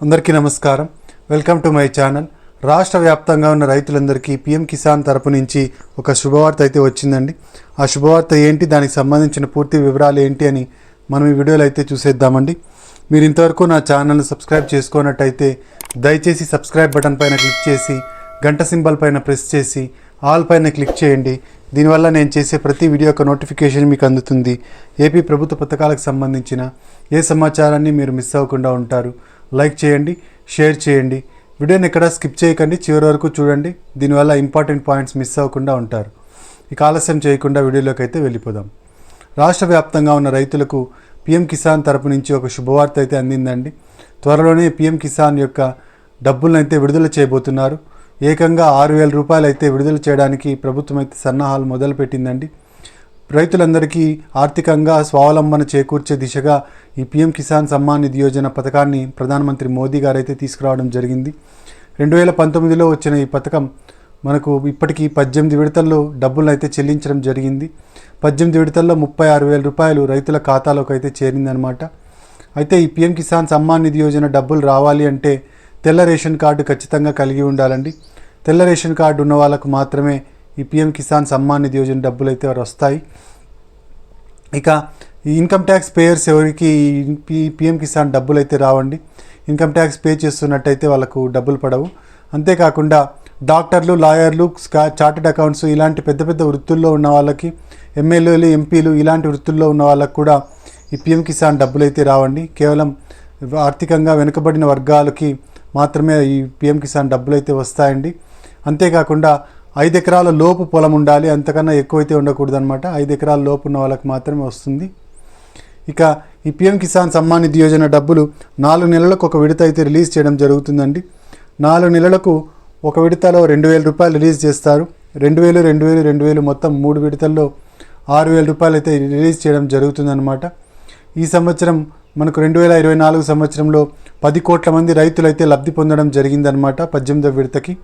అందరికీ నమస్కారం. Welcome to my channel. రాష్ట్ర వ్యాప్తంగా ఉన్న రైతులందరికీ పీఎం కిసాన్ తరపు నుంచి ఒక శుభవార్త అయితే వచ్చిందండి. ఆ శుభవార్త ఏంటి, దానికి సంబంధించిన పూర్తి వివరాలు ఏంటి అని మనం ఈ వీడియోలో అయితే చూసేద్దామండి. మీరు ఇంతవరకు నా ఛానల్ని సబ్స్క్రైబ్ చేసుకున్నట్టయితే దయచేసి సబ్స్క్రైబ్ బటన్ పైన క్లిక్ చేసి గంట సింబల్ పైన ప్రెస్ చేసి ఆల్ పైన క్లిక్ చేయండి. దీనివల్ల నేను చేసే ప్రతి వీడియో యొక్క నోటిఫికేషన్ మీకు అందుతుంది. ఏపీ ప్రభుత్వ పథకాలకు సంబంధించిన ఏ సమాచారాన్ని మీరు మిస్ అవ్వకుండా ఉంటారు. లైక్ చేయండి, షేర్ చేయండి, వీడియోని ఎక్కడ స్కిప్ చేయకండి, చివరి వరకు చూడండి. దీనివల్ల ఇంపార్టెంట్ పాయింట్స్ మిస్ అవ్వకుండా ఉంటారు. ఇక ఆలస్యం చేయకుండా వీడియోలోకి అయితే వెళ్ళిపోదాం. రాష్ట్ర వ్యాప్తంగా ఉన్న రైతులకు పీఎం కిసాన్ తరపు నుంచి ఒక శుభవార్త అయితే అందిందండి. త్వరలోనే పీఎం కిసాన్ యొక్క డబ్బులను అయితే విడుదల చేయబోతున్నారు. ఏకంగా 6,000 రూపాయలు అయితే విడుదల చేయడానికి ప్రభుత్వం అయితే సన్నాహాలు మొదలుపెట్టిందండి. రైతులందరికీ ఆర్థికంగా స్వావలంబన చేకూర్చే దిశగా ఈ పీఎం కిసాన్ సమ్మాన్ నిధి యోజన పథకాన్ని ప్రధానమంత్రి మోదీ గారు అయితే తీసుకురావడం జరిగింది. 2019లో వచ్చిన ఈ పథకం మనకు ఇప్పటికీ 18 విడతల్లో డబ్బులను అయితే చెల్లించడం జరిగింది. 18 విడతల్లో 36,000 రూపాయలు రైతుల ఖాతాలోకి అయితే చేరిందనమాట. అయితే ఈ పీఎం కిసాన్ సమ్మాన్ నిధి యోజన డబ్బులు రావాలి అంటే తెల్ల రేషన్ కార్డు ఖచ్చితంగా కలిగి ఉండాలండి. తెల్ల రేషన్ కార్డు ఉన్న వాళ్ళకు మాత్రమే ఈ పీఎం కిసాన్ సమ్మాన్ నిధి యోజన డబ్బులు అయితే వస్తాయి. ఇక ఈ ఇన్కమ్ ట్యాక్స్ పేయర్స్ ఎవరికి ఈ పీఎం కిసాన్ డబ్బులు అయితే రావండి. ఇన్కమ్ ట్యాక్స్ పే చేస్తున్నట్టయితే వాళ్ళకు డబ్బులు పడవు. అంతేకాకుండా డాక్టర్లు, లాయర్లు, చార్టెడ్ అకౌంట్స్ ఇలాంటి పెద్ద పెద్ద వృత్తుల్లో ఉన్న వాళ్ళకి, ఎమ్మెల్యేలు, ఎంపీలు ఇలాంటి వృత్తుల్లో ఉన్న వాళ్ళకు కూడా ఈ పీఎం కిసాన్ డబ్బులు అయితే రావండి. కేవలం ఆర్థికంగా వెనుకబడిన వర్గాలకి మాత్రమే ఈ పీఎం కిసాన్ డబ్బులు అయితే వస్తాయండి. అంతేకాకుండా 5 ఎకరాల లోపు పొలం ఉండాలి, అంతకన్నా ఎక్కువైతే ఉండకూడదు అనమాట. 5 ఎకరాల లోపు ఉన్న వాళ్ళకి మాత్రమే వస్తుంది. ఇక ఈ పీఎం కిసాన్ సమ్మాన్ నిధి యోజన డబ్బులు 4 నెలలకు ఒక విడత అయితే రిలీజ్ చేయడం జరుగుతుందండి. 4 నెలలకు ఒక విడతలో 2,000 రూపాయలు రిలీజ్ చేస్తారు. 2,000, 2,000, 2,000 మొత్తం 3 విడతల్లో 6,000 రూపాయలు అయితే రిలీజ్ చేయడం జరుగుతుందన్నమాట. ఈ సంవత్సరం మనకు 2024 సంవత్సరంలో 10 కోట్ల మంది రైతులు అయితే లబ్ధి పొందడం జరిగిందనమాట 18వ విడతకి.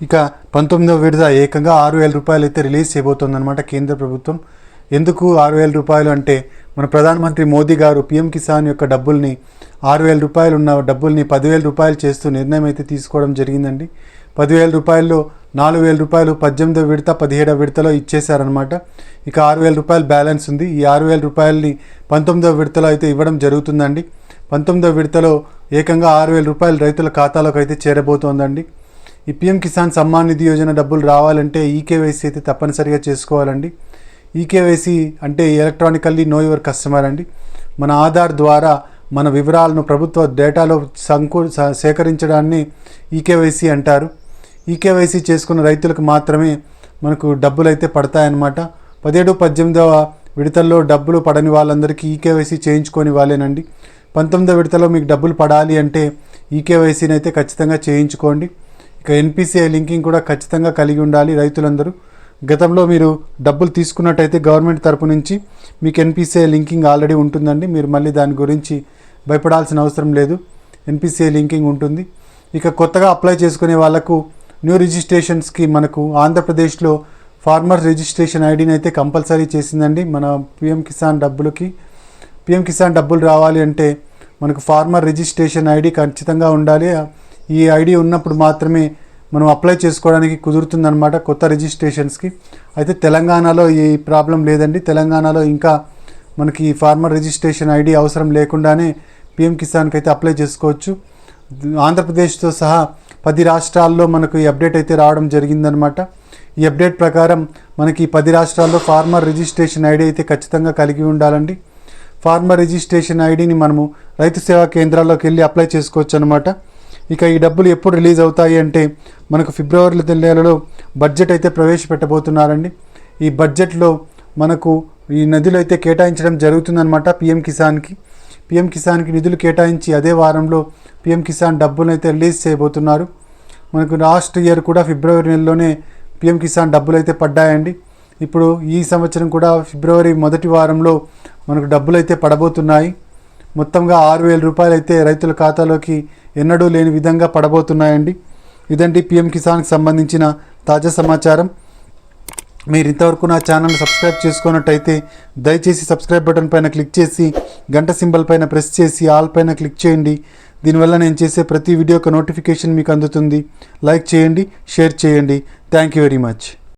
ఇక 19వ విడత ఏకంగా 6,000 రూపాయలు అయితే రిలీజ్ చేయబోతోందనమాట కేంద్ర ప్రభుత్వం. ఎందుకు 6,000 రూపాయలు అంటే మన ప్రధానమంత్రి మోదీ గారు పీఎం కిసాన్ యొక్క డబ్బుల్ని 6,000 రూపాయలు ఉన్న డబ్బుల్ని 10,000 రూపాయలు చేస్తూ నిర్ణయం అయితే తీసుకోవడం జరిగిందండి. 10,000 రూపాయల్లో 4,000 రూపాయలు 18వ విడత, 17వ విడతలో ఇచ్చేశారనమాట. ఇక 6,000 రూపాయలు బ్యాలెన్స్ ఉంది. ఈ 6,000 రూపాయలని 19వ విడతలో అయితే ఇవ్వడం జరుగుతుందండి. 19వ విడతలో ఏకంగా 6,000 రూపాయలు రైతుల ఖాతాలోకి అయితే చేరబోతోందండి. ఈ పీఎం కిసాన్ సమ్మాన్ నిధి యోజన డబ్బులు రావాలంటే ఈకేవైసీ అయితే తప్పనిసరిగా చేసుకోవాలండి. ఈకేవైసీ అంటే ఎలక్ట్రానికల్లీ నో యువర్ కస్టమర్ అండి. మన ఆధార్ ద్వారా మన వివరాలను ప్రభుత్వ డేటాలో సేకరించడాన్ని ఈకేవైసీ అంటారు. ఈకేవైసీ చేసుకున్న రైతులకు మాత్రమే మనకు డబ్బులు అయితే పడతాయన్నమాట. 17, 18వ విడతల్లో డబ్బులు పడని వాళ్ళందరికీ ఈకేవైసీ చేయించుకొని వాళ్ళేనండి. 19వ విడతలో మీకు డబ్బులు పడాలి అంటే ఈకేవైసీని అయితే ఖచ్చితంగా చేయించుకోండి. ఇక ఎన్పిసిఐ లింకింగ్ కూడా ఖచ్చితంగా కలిగి ఉండాలి రైతులందరూ. గతంలో మీరు డబ్బులు తీసుకున్నట్టయితే గవర్నమెంట్ తరపు నుంచి మీకు ఎన్పిసిఐ లింకింగ్ ఆల్రెడీ ఉంటుందండి. మీరు మళ్ళీ దాని గురించి భయపడాల్సిన అవసరం లేదు, ఎన్పిసిఐ లింకింగ్ ఉంటుంది. ఇక కొత్తగా అప్లై చేసుకునే వాళ్ళకు న్యూ రిజిస్ట్రేషన్స్కి మనకు ఆంధ్రప్రదేశ్లో ఫార్మర్ రిజిస్ట్రేషన్ ఐడిని అయితే కంపల్సరీ చేసిందండి. మన పీఎం కిసాన్ డబ్బులకి పీఎం కిసాన్ డబ్బులు రావాలి అంటే మనకు ఫార్మర్ రిజిస్ట్రేషన్ ఐడి ఖచ్చితంగా ఉండాలి. ఈ ఐడి ఉన్నప్పుడు మాత్రమే మనం అప్లై చేసుకోవడానికి కుదురుతుందన్నమాట కొత్త రిజిస్ట్రేషన్స్కి. అయితే తెలంగాణలో ఈ ప్రాబ్లం లేదండి. తెలంగాణలో ఇంకా మనకి ఫార్మర్ రిజిస్ట్రేషన్ ఐడి అవసరం లేకుండానే పీఎం కిసాన్కి అయితే అప్లై చేసుకోవచ్చు. ఆంధ్రప్రదేశ్తో సహా 10 రాష్ట్రాల్లో మనకు ఈ అప్డేట్ అయితే రావడం జరిగిందనమాట. ఈ అప్డేట్ ప్రకారం మనకి 10 రాష్ట్రాల్లో ఫార్మర్ రిజిస్ట్రేషన్ ఐడి అయితే ఖచ్చితంగా కలిగి ఉండాలండి. ఫార్మర్ రిజిస్ట్రేషన్ ఐడిని మనము రైతు సేవా కేంద్రాల్లోకి వెళ్ళి అప్లై చేసుకోవచ్చు అనమాట. ఇక ఈ డబ్బులు ఎప్పుడు రిలీజ్ అవుతాయి అంటే మనకు ఫిబ్రవరి నెలలో బడ్జెట్ అయితే ప్రవేశపెట్టబోతున్నారండి. ఈ బడ్జెట్లో మనకు ఈ నిధులు అయితే కేటాయించడం జరుగుతుందన్నమాట. పీఎం కిసాన్కి నిధులు కేటాయించి అదే వారంలో పీఎం కిసాన్ డబ్బులను అయితే రిలీజ్ చేయబోతున్నారు. మనకు లాస్ట్ ఇయర్ కూడా ఫిబ్రవరి నెలలోనే పీఎం కిసాన్ డబ్బులు అయితే పడ్డాయండి. ఇప్పుడు ఈ సంవత్సరం కూడా ఫిబ్రవరి మొదటి వారంలో మనకు డబ్బులు అయితే పడబోతున్నాయి. మొత్తంగా 6,000 రూపాయలు అయితే రైతుల ఖాతాలోకి ఎన్నడూ లేని విధంగా పడబోతున్నాయండి. ఇదండి పీఎం కిసాన్కి సంబంధించిన తాజా సమాచారం. మీరు ఇంతవరకు నా ఛానల్ సబ్స్క్రైబ్ చేసుకున్నట్టయితే దయచేసి సబ్స్క్రైబ్ బటన్ పైన క్లిక్ చేసి గంట సింబల్ పైన ప్రెస్ చేసి ఆల్ పైన క్లిక్ చేయండి. దీనివల్ల నేను చేసే ప్రతి వీడియో యొక్క నోటిఫికేషన్ మీకు అందుతుంది. లైక్ చేయండి, షేర్ చేయండి. Thank you very much.